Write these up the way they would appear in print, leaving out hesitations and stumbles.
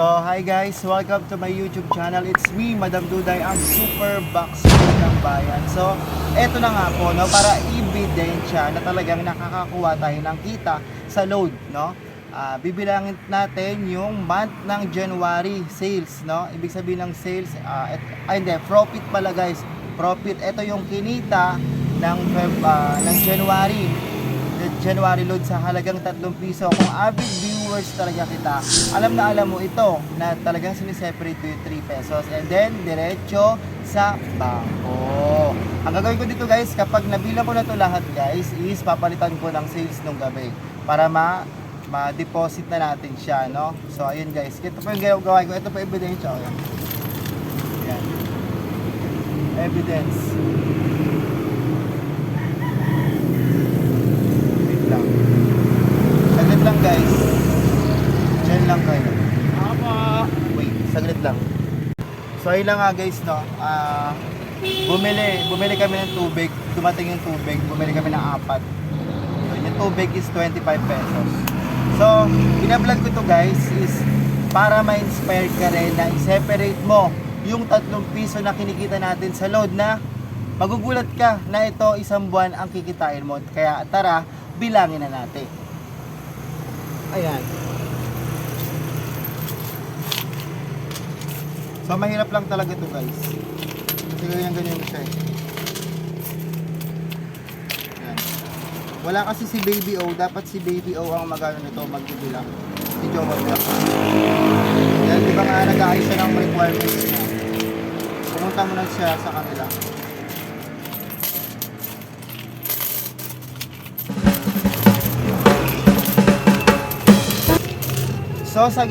So, hi guys! Welcome to my YouTube channel. It's me, Madam Duday, ang Super Boxer ng Bayan. So, eto na nga po, no, para ebidensya na talagang nakakakuha tayo ng kita sa load, no? Bibilangin natin yung month ng January sales, no? Ibig sabihin ng sales, hindi, profit pala guys. Profit, ito yung kinita ng January load sa halagang 3 piso. Kung avid viewers talaga kita, alam mo ito na talagang siniseparate ko yung 3 pesos and then diretso sa bangko. Ang gagawin ko dito guys, kapag nabilang ko na to lahat guys, is papalitan ko ng sales nung gabi para ma-deposit na natin siya, no? So ayun guys, ito po yung gagawin ko, ito po ebidensya ko yan. Yan. Evidence. Saglit lang guys. Diyan lang kayo. Wait, saglit lang. So ayun lang nga guys, no. Bumili kami ng tubig. Dumating yung tubig. Bumili kami ng 4. So yung tubig is 25 pesos. So, binablog ko to guys is para ma-inspire ka rin na i-separate mo yung 3 piso na kinikita natin sa load na magugulat ka na ito isang buwan ang kikitain mo. Kaya tara, bilangin na natin. Ayan. So mahirap lang talaga ito guys. Kasi ganyan siya. Ayan. Wala kasi si Baby O. Dapat si Baby O ang magano nito, magbibilang. Si Joe magbilang. Dahil di ba nga nag-aayos siya ng requirements niya. Pumunta mo na siya sa kanila. So sa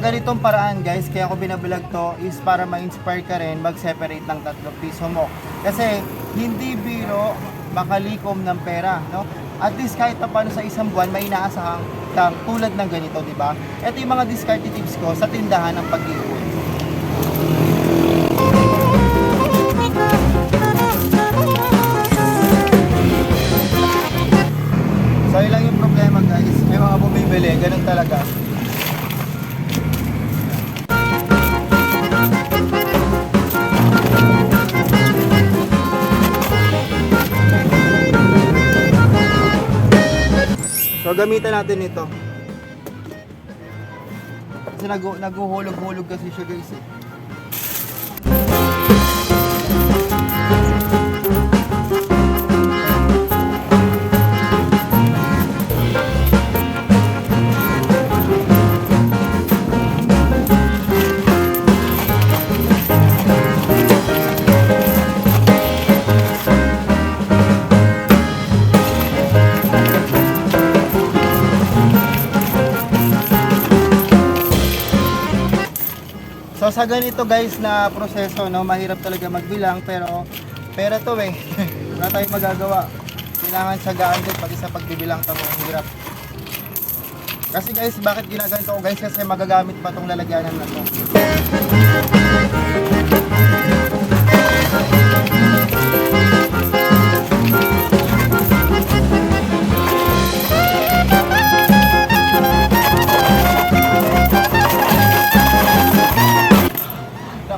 ganitong paraan guys, kaya ako binablog to is para ma-inspire ka rin mag-separate ng 3 piso mo. Kasi hindi biro makalikom ng pera, no? At least kahit pa paano sa isang buwan may inaasahang tulad ng ganito, di ba? Ito yung mga discard tips ko sa tindahan ng pag-iipon. So yun lang yung problema guys. May mga bumibili, ganun talaga. So gamitan natin ito. Kasi naguhulog-hulog kasi siya guys eh. So sa ganito guys na proseso, no, mahirap talaga magbilang pero to eh. Wala tayong magagawa. Kailangan tsagaan din pati sa pagbibilang tamo, hirap. Kasi guys, bakit ginaganito ko guys? Kasi magagamit pa tong lalagyanan na to.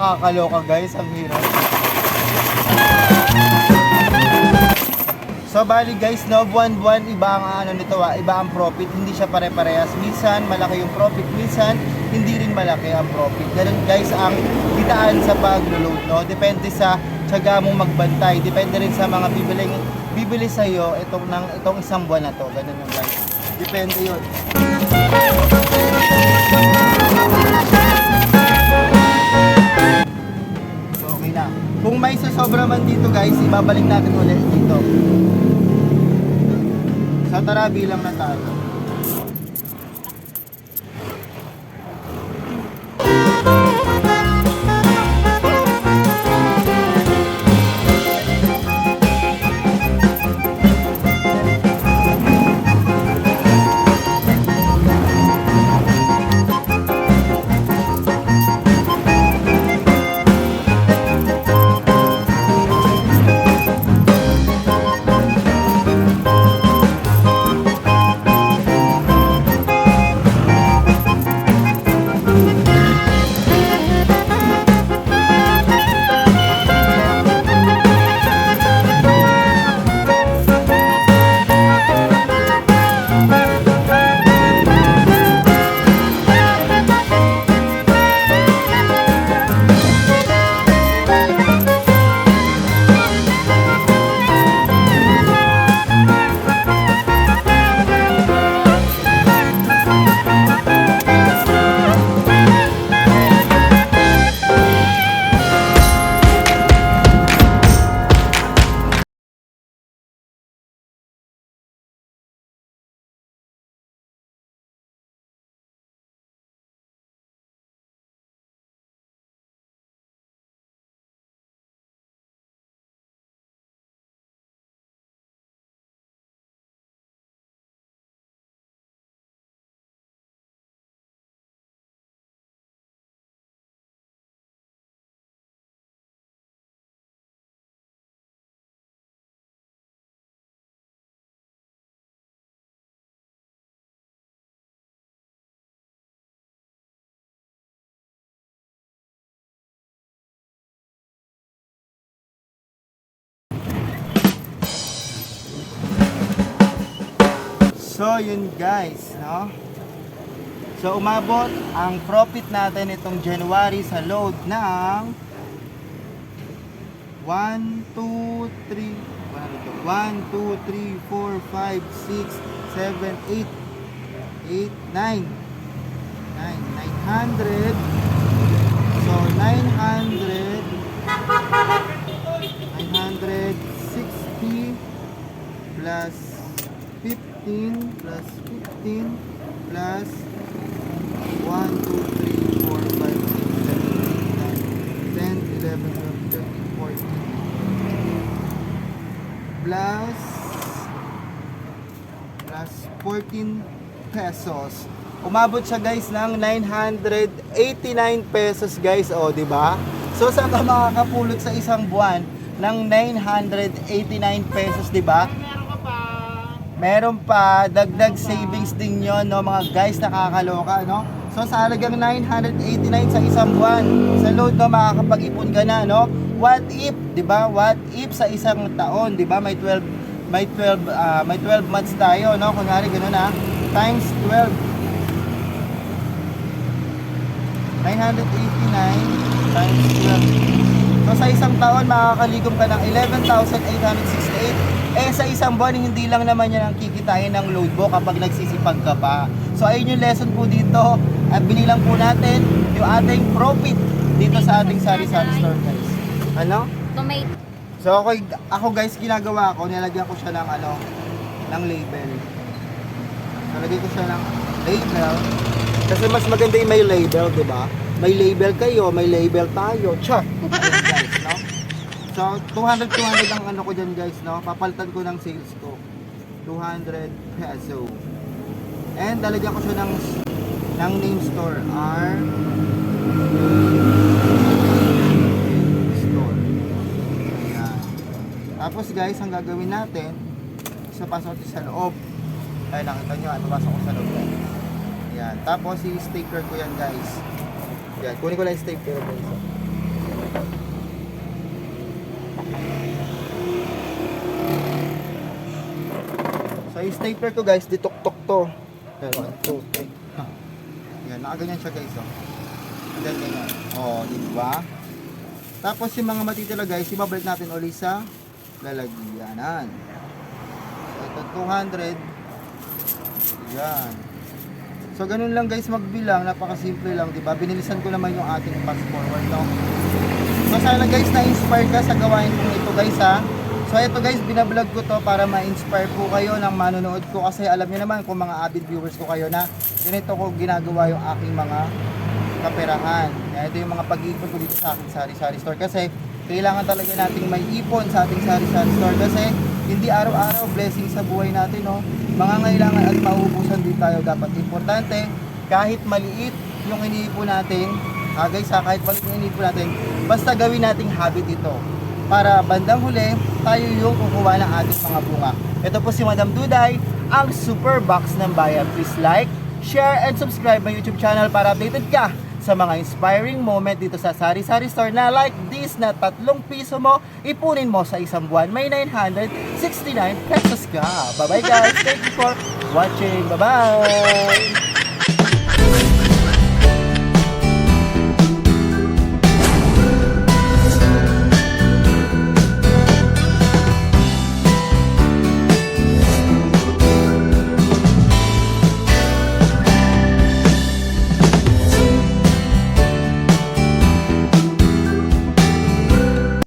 Nakakaloka guys, ang hirap. So bali guys, no, buwan-buwan iba ang nito, iba ang profit, hindi siya pare-parehas. Minsan malaki yung profit, minsan hindi rin malaki ang profit. Ganun guys ang kitaan sa pag-load, no. Depende sa tiyaga mong magbantay, depende rin sa mga bibili sa iyo itong isang buwan na to. Ganun yung guys. Depende 'yon. Na. Kung may sasobra man dito guys, ibabalik natin ulit dito. So tara, bilang na tayo. So, yun guys, no? So, umabot ang profit natin itong January sa load ng 1, 2, 3, 1, 2, 3, 4, 5, 6, 7, 8, 8, 9. 900. So, 960 plus 15 plus 15 plus 1, 2, 3, 4, 5, 6, 7, 8, 9, 10, 11, 12, 13, 14 plus 14 pesos. Umabot siya guys ng 989 pesos guys, oh, di ba? So saan ka makakapulot sa isang buwan ng 989 pesos, di ba? Meron pa dagdag savings din 'yon, no, mga guys, nakakaloka, no? So sa halagang 989 sa isang buwan, sa load, no, makakapag-ipon ka na, no? What if, 'di ba? What if sa isang taon, 'di ba? May 12 months tayo, no? Kunwari ganoon na, times 12. 989 times 12. So sa isang taon makakaligom ka ng 11,868. Eh sa isang buwan hindi lang naman yan ang kikitain ng load mo kapag nagsisipag ka pa. So ayun yung lesson po dito. At binilang po natin yung ating profit dito sa ating sari-sari store guys. Ano? Tomato. So ako guys, ginagawa ko, nilagyan ko siya ng ng label. Nalagay ko siya ng label. Kasi mas maganda yung may label, di ba? May label kayo, may label tayo. Char! Ayun guys, no? So, 200 ang ano ko dyan guys, no? Papalitan ko ng sales ko. 200 peso. And lalagyan ko siya ng name store. R store. Ayan. Tapos guys, ang gagawin natin, pasok natin sa loob. Ay, nakita nyo, pasok ko sa loob. Ayan. Tapos, i-sticker ko yan guys. Ayan. Kunin ko lang yung sticker guys. So, yung stapler ko guys, dituktok to. 1, 2, 3. Yan, nakaganyan siya guys. Oh. And then, ganyan. Oh, diba? Tapos yung mga matitila guys, ibabalik natin ulit sa lalagyanan. So, ito 200. Yan. So, ganun lang guys magbilang. Napakasimple lang, diba? Binilisan ko naman yung ating fast forward, no? So, sana guys, na-inspire ka sa gawain kong ito guys, ha? So ito guys, binablog ko to para ma-inspire po kayo ng manonood ko, kasi alam niyo naman kung mga avid viewers ko kayo na ganito ko ginagawa yung aking mga kaperahan. Kaya ito yung mga pag-iipon ko dito sa aking sari-sari store, kasi kailangan talaga nating may ipon sa ating sari-sari store, kasi hindi araw-araw blessing sa buhay natin, no? Mangangailangan at mauubusan din tayo. Dapat importante, kahit maliit yung iniipon natin, guys, kahit maliit yung iniipon natin, basta gawin nating habit ito. Para bandang huli, tayo yung kukuha ng ating mga bunga. Ito po si Madam Duday, ang Super Box ng Bayan. Please like, share, and subscribe my YouTube channel para updated ka sa mga inspiring moment dito sa Sari-Sari Store na like this, na 3 piso mo, ipunin mo sa isang buwan, may 969 pesos ka. Bye-bye guys. Thank you for watching. Bye-bye.